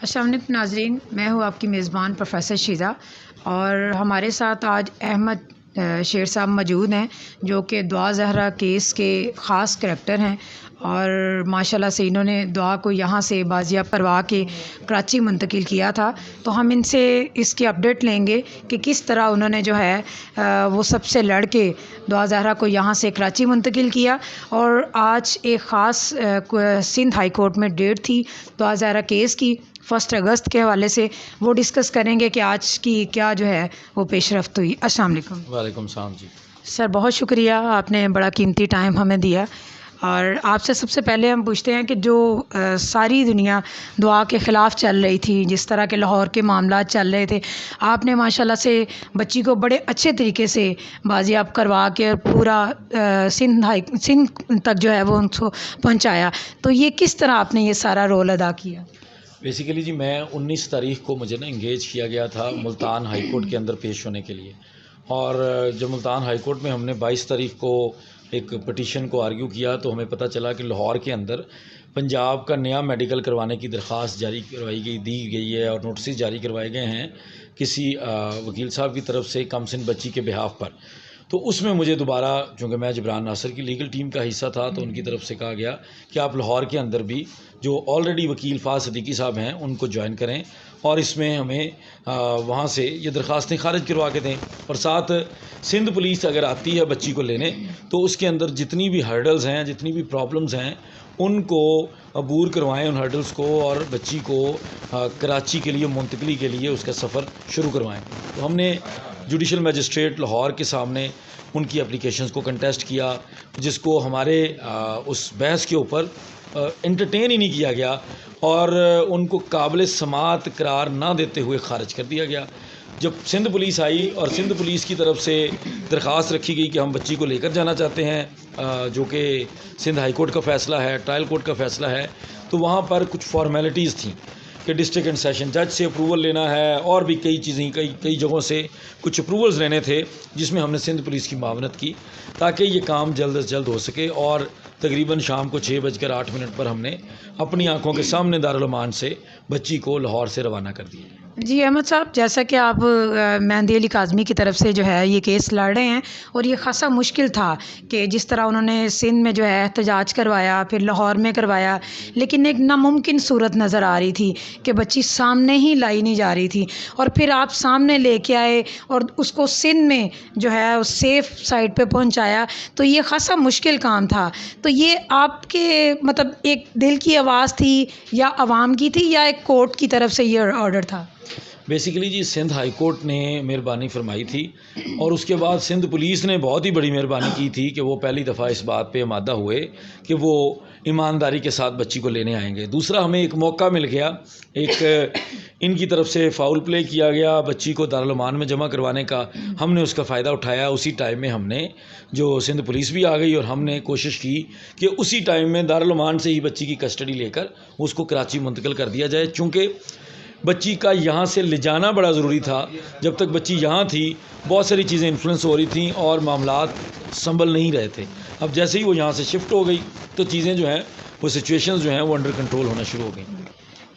السلام علیکم ناظرین، میں ہوں آپ کی میزبان پروفیسر شیزہ، اور ہمارے ساتھ آج احمد شیر صاحب موجود ہیں جو کہ دعا زہرا کیس کے خاص کریکٹر ہیں، اور ماشاءاللہ سے انہوں نے دعا کو یہاں سے بازیاب کروا کے کراچی منتقل کیا تھا۔ تو ہم ان سے اس کی اپڈیٹ لیں گے کہ کس طرح انہوں نے جو ہے وہ سب سے لڑ کے دعا زہرا کو یہاں سے کراچی منتقل کیا۔ اور آج ایک خاص سندھ ہائی کورٹ میں ڈیٹ تھی دعا زہرا کیس کی 1 اگست کے حوالے سے، وہ ڈسکس کریں گے کہ آج کی کیا جو ہے وہ پیش رفت ہوئی۔ السلام علیکم۔ وعلیکم السلام جی۔ سر بہت شکریہ، آپ نے بڑا قیمتی ٹائم ہمیں دیا، اور آپ سے سب سے پہلے ہم پوچھتے ہیں کہ جو ساری دنیا دعا کے خلاف چل رہی تھی، جس طرح کے لاہور کے معاملات چل رہے تھے، آپ نے ماشاءاللہ سے بچی کو بڑے اچھے طریقے سے بازیاب کروا کے پورا سندھ تک جو ہے وہ ان کو پہنچایا، تو یہ کس طرح آپ نے یہ سارا رول ادا کیا؟ بیسیکلی جی، میں 19 تاریخ کو مجھے انگیج کیا گیا تھا ملتان ہائی کورٹ کے اندر پیش ہونے کے لیے، اور جب ملتان ہائی کورٹ میں ہم نے 22 تاریخ کو ایک پٹیشن کو آرگیو کیا تو ہمیں پتہ چلا کہ لاہور کے اندر پنجاب کا نیا میڈیکل کروانے کی درخواست جاری کروائی دی گئی ہے، اور نوٹسز جاری کروائے گئے ہیں کسی وکیل صاحب کی طرف سے کم سن بچی کے بہاف پر۔ تو اس میں مجھے دوبارہ، چونکہ میں جبران ناصر کی لیگل ٹیم کا حصہ تھا، تو ان کی طرف سے کہا گیا کہ آپ لاہور کے اندر بھی جو آلریڈی وکیل فاض صدیقی صاحب ہیں ان کو جوائن کریں، اور اس میں ہمیں وہاں سے یہ درخواستیں خارج کروا کے دیں، اور ساتھ سندھ پولیس اگر آتی ہے بچی کو لینے تو اس کے اندر جتنی بھی ہرڈلز ہیں، جتنی بھی پرابلمز ہیں، ان کو عبور کروائیں، ان ہرڈلز کو، اور بچی کو کراچی کے لیے منتقلی کے لیے اس کا سفر شروع کروائیں۔ تو ہم نے جوڈیشل میجسٹریٹ لاہور کے سامنے ان کی اپلیکیشنز کو کنٹیسٹ کیا، جس کو ہمارے اس بحث کے اوپر انٹرٹین ہی نہیں کیا گیا، اور ان کو قابل سماعت قرار نہ دیتے ہوئے خارج کر دیا گیا۔ جب سندھ پولیس آئی اور سندھ پولیس کی طرف سے درخواست رکھی گئی کہ ہم بچی کو لے کر جانا چاہتے ہیں، جو کہ سندھ ہائی کورٹ کا فیصلہ ہے، ٹرائل کورٹ کا فیصلہ ہے، تو وہاں پر کچھ فارمیلٹیز تھیں کہ ڈسٹرکٹ اینڈ سیشن جج سے اپروول لینا ہے، اور بھی کئی چیزیں، کئی جگہوں سے کچھ اپروولز لینے تھے، جس میں ہم نے سندھ پولیس کی معاونت کی تاکہ یہ کام جلد از جلد ہو سکے، اور تقریباً شام کو 6:08 پر ہم نے اپنی آنکھوں کے سامنے دارالامان سے بچی کو لاہور سے روانہ کر دیا۔ جی احمد صاحب، جیسا کہ آپ مہندی علی کاظمی کی طرف سے جو ہے یہ کیس لڑ رہے ہیں، اور یہ خاصا مشکل تھا کہ جس طرح انہوں نے سندھ میں جو ہے احتجاج کروایا، پھر لاہور میں کروایا، لیکن ایک ناممکن صورت نظر آ رہی تھی کہ بچی سامنے ہی لائی نہیں جا رہی تھی، اور پھر آپ سامنے لے کے آئے اور اس کو سندھ میں جو ہے سیف سائڈ پہ پہنچایا، تو یہ خاصا مشکل کام تھا۔ تو یہ آپ کے مطلب ایک دل کی آواز تھی، یا عوام کی تھی، یا ایک کورٹ کی طرف سے یہ آرڈر تھا؟ بیسیکلی جی، سندھ ہائی کورٹ نے مہربانی فرمائی تھی، اور اس کے بعد سندھ پولیس نے بہت ہی بڑی مہربانی کی تھی کہ وہ پہلی دفعہ اس بات پہ آمادہ ہوئے کہ وہ ایمانداری کے ساتھ بچی کو لینے آئیں گے۔ دوسرا، ہمیں ایک موقع مل گیا، ایک ان کی طرف سے فاؤل پلے کیا گیا بچی کو دارالامان میں جمع کروانے کا، ہم نے اس کا فائدہ اٹھایا۔ اسی ٹائم میں ہم نے جو سندھ پولیس بھی آ گئی، اور ہم نے کوشش کی کہ اسی ٹائم میں دارالامان سے ہی بچی کی کسٹڈی لے کر اس کو کراچی منتقل کر دیا جائے، چونکہ بچی کا یہاں سے لے جانا بڑا ضروری تھا۔ جب تک بچی یہاں تھی بہت ساری چیزیں انفلوئنس ہو رہی تھیں اور معاملات سنبھل نہیں رہے تھے۔ اب جیسے ہی وہ یہاں سے شفٹ ہو گئی تو چیزیں جو ہیں، وہ سچویشنز جو ہیں وہ انڈر کنٹرول ہونا شروع ہو گئیں۔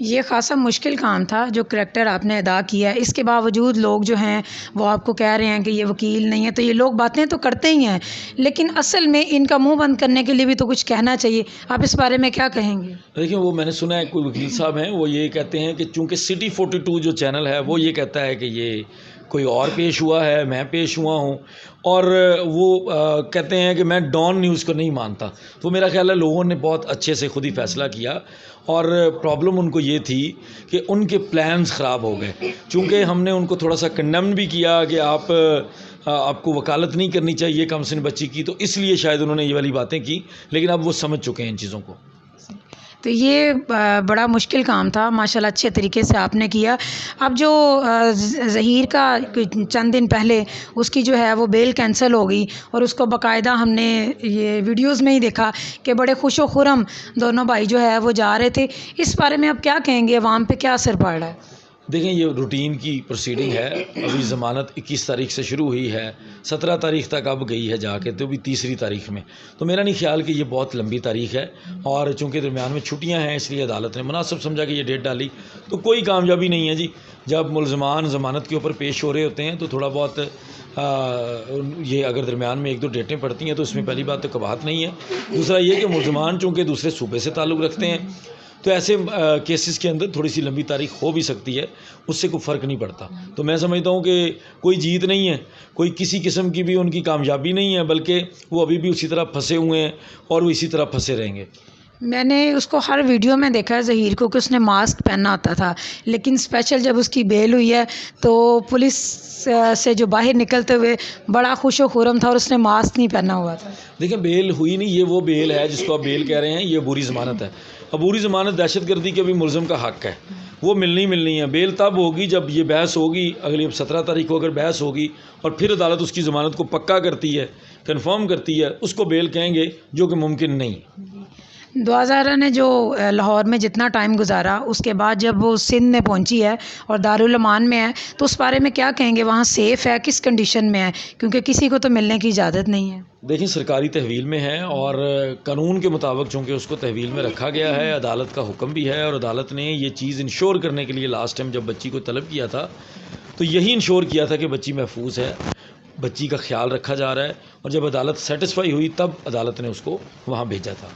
یہ خاصا مشکل کام تھا جو کریکٹر آپ نے ادا کیا ہے، اس کے باوجود لوگ جو ہیں وہ آپ کو کہہ رہے ہیں کہ یہ وکیل نہیں ہے، تو یہ لوگ باتیں تو کرتے ہی ہیں، لیکن اصل میں ان کا منہ بند کرنے کے لیے بھی تو کچھ کہنا چاہیے۔ آپ اس بارے میں کیا کہیں گے؟ دیکھیں، وہ میں نے سنا ہے کوئی وکیل صاحب ہیں، وہ یہ کہتے ہیں کہ چونکہ سٹی 42 جو چینل ہے وہ یہ کہتا ہے کہ یہ کوئی اور پیش ہوا ہے، میں پیش ہوا ہوں، اور وہ کہتے ہیں کہ میں ڈان نیوز کو نہیں مانتا۔ تو میرا خیال ہے لوگوں نے بہت اچھے سے خود ہی فیصلہ کیا، اور پرابلم ان کو یہ تھی کہ ان کے پلانز خراب ہو گئے، چونکہ ہم نے ان کو تھوڑا سا کنڈیم بھی کیا کہ آپ کو وکالت نہیں کرنی چاہیے کم سن بچی کی، تو اس لیے شاید انہوں نے یہ والی باتیں کی، لیکن اب وہ سمجھ چکے ہیں ان چیزوں کو۔ تو یہ بڑا مشکل کام تھا، ماشاءاللہ اچھے طریقے سے آپ نے کیا۔ اب جو ظہیر کا چند دن پہلے اس کی جو ہے وہ بیل کینسل ہو گئی، اور اس کو باقاعدہ ہم نے یہ ویڈیوز میں ہی دیکھا کہ بڑے خوش و خرم دونوں بھائی جو ہے وہ جا رہے تھے، اس بارے میں آپ کیا کہیں گے؟ عوام پہ کیا اثر پڑ رہا ہے؟ دیکھیں یہ روٹین کی پروسیڈنگ ہے. ابھی ضمانت 21 تاریخ سے شروع ہوئی ہے, 17 تاریخ تک اب گئی ہے جا کے, تو بھی تیسری تاریخ میں. تو میرا نہیں خیال کہ یہ بہت لمبی تاریخ ہے, اور چونکہ درمیان میں چھٹیاں ہیں اس لیے عدالت نے مناسب سمجھا کہ یہ ڈیٹ ڈالی. تو کوئی کامیابی نہیں ہے جی. جب ملزمان ضمانت کے اوپر پیش ہو رہے ہوتے ہیں تو تھوڑا بہت یہ اگر درمیان میں 1-2 ڈیٹیں پڑتی ہیں تو اس میں پہلی بات تو قباحت نہیں ہے. دوسرا یہ کہ ملزمان چونکہ دوسرے صوبے سے تعلق رکھتے ہیں تو ایسے کیسز کے اندر تھوڑی سی لمبی تاریخ ہو بھی سکتی ہے, اس سے کوئی فرق نہیں پڑتا. تو میں سمجھتا ہوں کہ کوئی جیت نہیں ہے, کوئی کسی قسم کی بھی ان کی کامیابی نہیں ہے, بلکہ وہ ابھی بھی اسی طرح پھنسے ہوئے ہیں اور وہ اسی طرح پھنسے رہیں گے. میں نے اس کو ہر ویڈیو میں دیکھا ہے ظہیر کو کہ اس نے ماسک پہننا ہوتا تھا, لیکن اسپیشل جب اس کی بیل ہوئی ہے تو پولیس سے جو باہر نکلتے ہوئے بڑا خوش و خرم تھا اور اس نے ماسک نہیں پہنا ہوا تھا. دیکھیں بیل ہوئی نہیں, یہ وہ بیل ہے جس کو آپ بیل کہہ رہے ہیں, یہ عبوری ضمانت ہے. عبوری ضمانت دہشت گردی کے بھی ملزم کا حق ہے, وہ ملنی ہے. بیل تب ہوگی جب یہ بحث ہوگی, اگلی 17 تاریخ کو اگر بحث ہوگی اور پھر عدالت اس کی ضمانت کو پکا کرتی ہے, کنفرم کرتی ہے, اس کو بیل کہیں گے, جو کہ ممکن نہیں. دعا زہرا نے جو لاہور میں جتنا ٹائم گزارا, اس کے بعد جب وہ سندھ میں پہنچی ہے اور دارالامان میں ہے, تو اس بارے میں کیا کہیں گے؟ وہاں سیف ہے, کس کنڈیشن میں ہے؟ کیونکہ کسی کو تو ملنے کی اجازت نہیں ہے. دیکھیں سرکاری تحویل میں ہے اور قانون کے مطابق چونکہ اس کو تحویل میں رکھا گیا ہے, عدالت کا حکم بھی ہے, اور عدالت نے یہ چیز انشور کرنے کے لیے لاسٹ ٹائم جب بچی کو طلب کیا تھا تو یہی انشور کیا تھا کہ بچی محفوظ ہے, بچی کا خیال رکھا جا رہا ہے, اور جب عدالت سیٹسفائی ہوئی تب عدالت نے اس کو وہاں بھیجا تھا.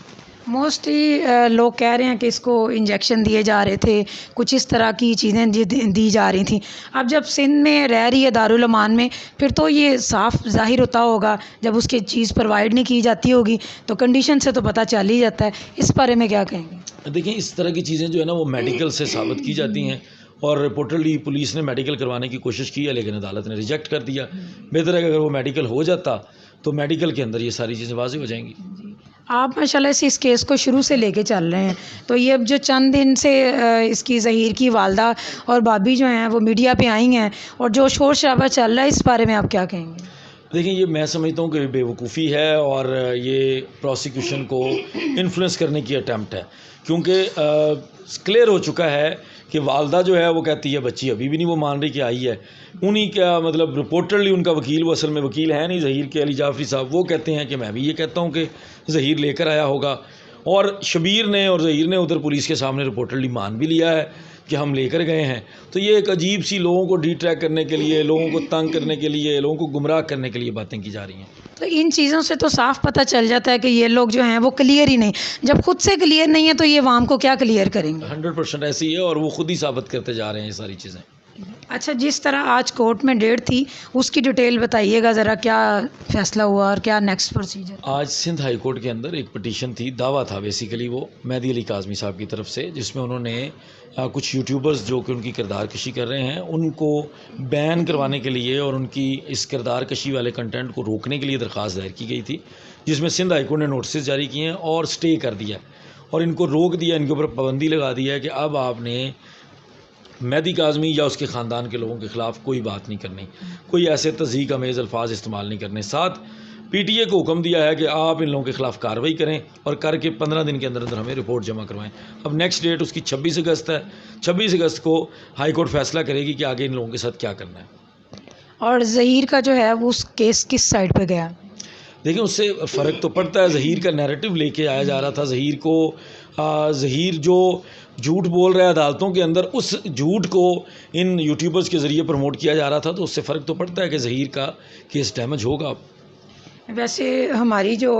موسٹلی لوگ کہہ رہے ہیں کہ اس کو انجیکشن دیے جا رہے تھے, کچھ اس طرح کی چیزیں دی جا رہی تھیں. اب جب سندھ میں رہ رہی ہے دارالامان میں, پھر تو یہ صاف ظاہر ہوتا ہوگا, جب اس کی چیز پرووائڈ نہیں کی جاتی ہوگی تو کنڈیشن سے تو پتہ چل ہی جاتا ہے. اس بارے میں کیا کہیں گے؟ دیکھیں اس طرح کی چیزیں جو ہے نا وہ میڈیکل سے ثابت کی جاتی ہیں, اور رپورٹڈلی پولیس نے میڈیکل کروانے کی کوشش کی ہے لیکن عدالت نے ریجیکٹ کر دیا. بہتر ہے کہ اگر وہ میڈیکل ہو جاتا تو میڈیکل کے اندر یہ ساری چیزیں واضح ہو جائیں گی. آپ ماشاءاللہ سے اس کیس کو شروع سے لے کے چل رہے ہیں, تو یہ اب جو چند دن سے اس کی ظہیر کی والدہ اور بھابھی جو ہیں وہ میڈیا پہ آئی ہیں اور جو شور شرابہ چل رہا ہے, اس بارے میں آپ کیا کہیں گے؟ دیکھیں یہ میں سمجھتا ہوں کہ بے وقوفی ہے اور یہ پروسیکیوشن کو انفلوئنس کرنے کی اٹیمپٹ ہے, کیونکہ کلیئر ہو چکا ہے کہ والدہ جو ہے وہ کہتی ہے بچی ابھی بھی نہیں وہ مان رہی کہ آئی ہے. انہی کا مطلب رپورٹرلی ان کا وکیل, وہ اصل میں وکیل ہے نہیں ظہیر کے, علی جعفری صاحب, وہ کہتے ہیں کہ میں بھی یہ کہتا ہوں کہ ظہیر لے کر آیا ہوگا, اور شبیر نے اور ظہیر نے ادھر پولیس کے سامنے رپورٹرلی مان بھی لیا ہے کہ ہم لے کر گئے ہیں. تو یہ ایک عجیب سی لوگوں کو ڈی ٹریک کرنے کے لیے, لوگوں کو تنگ کرنے کے لیے, لوگوں کو گمراہ کرنے کے لیے باتیں کی جا رہی ہیں. تو ان چیزوں سے تو صاف پتہ چل جاتا ہے کہ یہ لوگ جو ہیں وہ کلیئر ہی نہیں. جب خود سے کلیئر نہیں ہے تو یہ عوام کو کیا کلیئر کریں گے؟ 100% ایسی ہے, اور وہ خود ہی ثابت کرتے جا رہے ہیں یہ ساری چیزیں. اچھا, جس طرح آج کورٹ میں ڈیٹ تھی اس کی ڈیٹیل بتائیے گا ذرا, کیا فیصلہ ہوا اور کیا نیکسٹ پروسیجر؟ آج سندھ ہائی کورٹ کے اندر ایک پٹیشن تھی, دعویٰ تھا بیسیکلی وہ مہدی علی کاظمی صاحب کی طرف سے, جس میں انہوں نے کچھ یوٹیوبرز جو کہ ان کی کردار کشی کر رہے ہیں ان کو بین کروانے کے لیے اور ان کی اس کردار کشی والے کنٹینٹ کو روکنے کے لیے درخواست دائر کی گئی تھی, جس میں سندھ ہائی کورٹ نے نوٹسز جاری کیے ہیں اور سٹے کر دیا اور ان کو روک دیا, ان کے اوپر پابندی لگا دی ہے کہ اب آپ نے مہدی کاظمی یا اس کے خاندان کے لوگوں کے خلاف کوئی بات نہیں کرنی, کوئی ایسے تضحیک امیز الفاظ استعمال نہیں کرنے. ساتھ پی ٹی اے کو حکم دیا ہے کہ آپ ان لوگوں کے خلاف کارروائی کریں اور کر کے 15 دن کے اندر اندر ہمیں رپورٹ جمع کروائیں. اب نیکسٹ ڈیٹ اس کی 26 اگست ہے. 26 اگست کو ہائی کورٹ فیصلہ کرے گی کہ آگے ان لوگوں کے ساتھ کیا کرنا ہے. اور ظہیر کا جو ہے وہ اس کیس کس سائڈ پہ گیا؟ دیکھیں اس سے فرق تو پڑتا ہے, ظہیر کا نیریٹو لے کے آیا جا رہا تھا, ظہیر جو جھوٹ بول رہا ہے عدالتوں کے اندر, اس جھوٹ کو ان یوٹیوبرز کے ذریعے پروموٹ کیا جا رہا تھا, تو اس سے فرق تو پڑتا ہے کہ ظہیر کا کیس ڈیمیج ہوگا. ویسے ہماری جو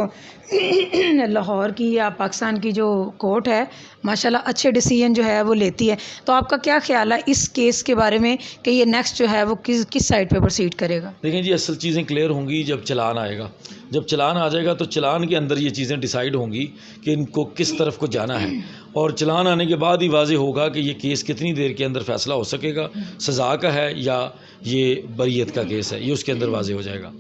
لاہور کی یا پاکستان کی جو کورٹ ہے ماشاءاللہ اچھے ڈیسیجن جو ہے وہ لیتی ہے, تو آپ کا کیا خیال ہے اس کیس کے بارے میں کہ یہ نیکسٹ جو ہے وہ کس سائڈ پہ پروسیڈ کرے گا؟ دیکھیں جی اصل چیزیں کلیئر ہوں گی جب چلان آئے گا. جب چلان آ جائے گا تو چلان کے اندر یہ چیزیں ڈیسائیڈ ہوں گی کہ ان کو کس طرف کو جانا ہے, اور چلان آنے کے بعد ہی واضح ہوگا کہ یہ کیس کتنی دیر کے اندر فیصلہ ہو سکے گا, سزا کا ہے یا یہ بریت کا کیس ہے, یہ اس کے اندر واضح ہو جائے گا.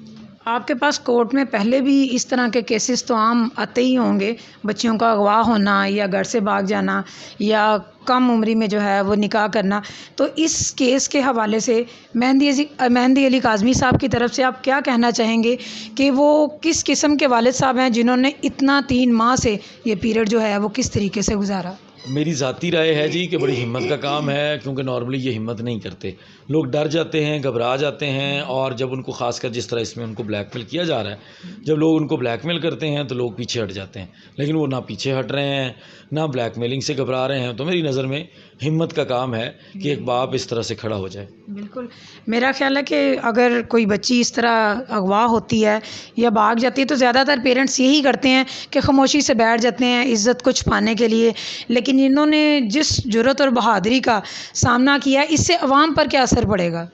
آپ کے پاس کورٹ میں پہلے بھی اس طرح کے کیسز تو عام آتے ہی ہوں گے, بچیوں کا اغوا ہونا یا گھر سے بھاگ جانا یا کم عمری میں جو ہے وہ نکاح کرنا, تو اس کیس کے حوالے سے مہدی علی کاظمی صاحب کی طرف سے آپ کیا کہنا چاہیں گے کہ وہ کس قسم کے والد صاحب ہیں جنہوں نے اتنا 3 ماہ سے یہ پیریڈ جو ہے وہ کس طریقے سے گزارا؟ میری ذاتی رائے ہے جی کہ بڑی ہمت کا کام ہے، کیونکہ نارملی یہ ہمت نہیں کرتے، لوگ ڈر جاتے ہیں، گھبرا جاتے ہیں، اور جب ان کو خاص کر جس طرح اس میں ان کو بلیک میل کیا جا رہا ہے، جب لوگ ان کو بلیک میل کرتے ہیں تو لوگ پیچھے ہٹ جاتے ہیں، لیکن وہ نہ پیچھے ہٹ رہے ہیں نہ بلیک میلنگ سے گھبرا رہے ہیں. تو میری نظر میں ہمت کا کام ہے کہ ایک باپ اس طرح سے کھڑا ہو جائے. بالکل میرا خیال ہے کہ اگر کوئی بچی اس طرح اغوا ہوتی ہے یا بھاگ جاتی ہے تو زیادہ تر پیرنٹس یہی کرتے ہیں کہ خاموشی سے بیٹھ جاتے ہیں عزت کو چھپانے کے لیے، لیکن انہوں نے جس جرأت اور بہادری کا سامنا کیا ہے، اس سے عوام پر کیا اثر پڑے گا؟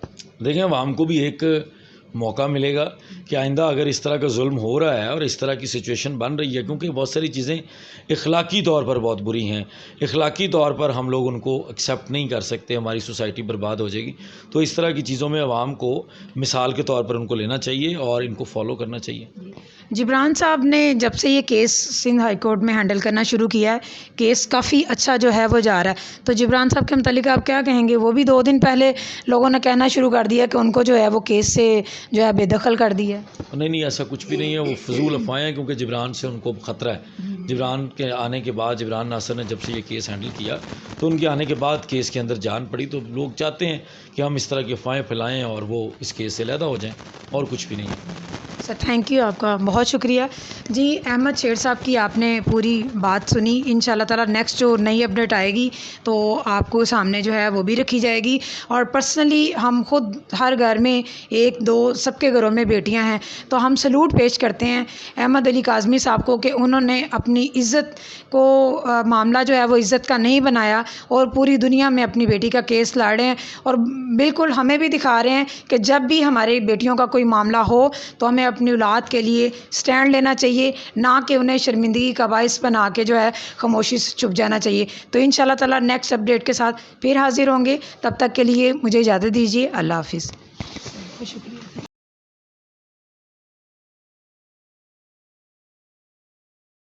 دیکھیں عوام کو بھی ایک موقع ملے گا کہ آئندہ اگر اس طرح کا ظلم ہو رہا ہے اور اس طرح کی سچویشن بن رہی ہے، کیونکہ بہت ساری چیزیں اخلاقی طور پر بہت بری ہیں، اخلاقی طور پر ہم لوگ ان کو ایکسیپٹ نہیں کر سکتے، ہماری سوسائٹی برباد ہو جائے گی. تو اس طرح کی چیزوں میں عوام کو مثال کے طور پر ان کو لینا چاہیے اور ان کو فالو کرنا چاہیے. جبران صاحب نے جب سے یہ کیس سندھ ہائی کورٹ میں ہینڈل کرنا شروع کیا ہے، کیس کافی اچھا جو ہے وہ جا رہا ہے، تو جبران صاحب کے متعلق آپ کیا کہیں گے؟ وہ بھی 2 دن پہلے لوگوں نے کہنا شروع کر دیا کہ ان کو جو ہے وہ کیس سے جو ہے بے دخل کر دی ہے. نہیں ایسا کچھ بھی نہیں ہے، وہ فضول افواہیں ہیں، کیونکہ جبران سے ان کو خطرہ ہے. جبران کے آنے کے بعد، جبران ناصر نے جب سے یہ کیس ہینڈل کیا تو ان کے آنے کے بعد کیس کے اندر جان پڑی، تو لوگ چاہتے ہیں کہ ہم اس طرح کی افواہیں پھیلائیں اور وہ اس کیس سے علیحدہ ہو جائیں، اور کچھ بھی نہیں ہے. سر تھینک یو، آپ کا بہت شکریہ. جی احمد شیر صاحب کی آپ نے پوری بات سنی. ان شاء اللہ تعالیٰ نیکسٹ جو نئی اپڈیٹ آئے گی تو آپ کو سامنے جو ہے وہ بھی رکھی جائے گی. اور پرسنلی ہم خود ہر گھر میں 1-2 سب کے گھروں میں بیٹیاں ہیں، تو ہم سلوٹ پیش کرتے ہیں احمد علی کاظمی صاحب کو کہ انہوں نے اپنی عزت کو معاملہ جو ہے وہ عزت کا نہیں بنایا اور پوری دنیا میں اپنی بیٹی کا کیس لڑ رہے ہیں، اور بالکل ہمیں بھی دکھا رہے ہیں کہ جب بھی ہماری بیٹیوں کا کوئی معاملہ ہو تو ہمیں اپنی اولاد کے لیے سٹینڈ لینا چاہیے، نہ کہ انہیں شرمندگی کا باعث بنا کے جو ہے خاموشی سے چھپ جانا چاہیے. تو ان شاء اللہ تعالیٰ نیکسٹ اپڈیٹ کے ساتھ پھر حاضر ہوں گے. تب تک کے لیے مجھے اجازت دیجیے. اللہ حافظ. شکریہ.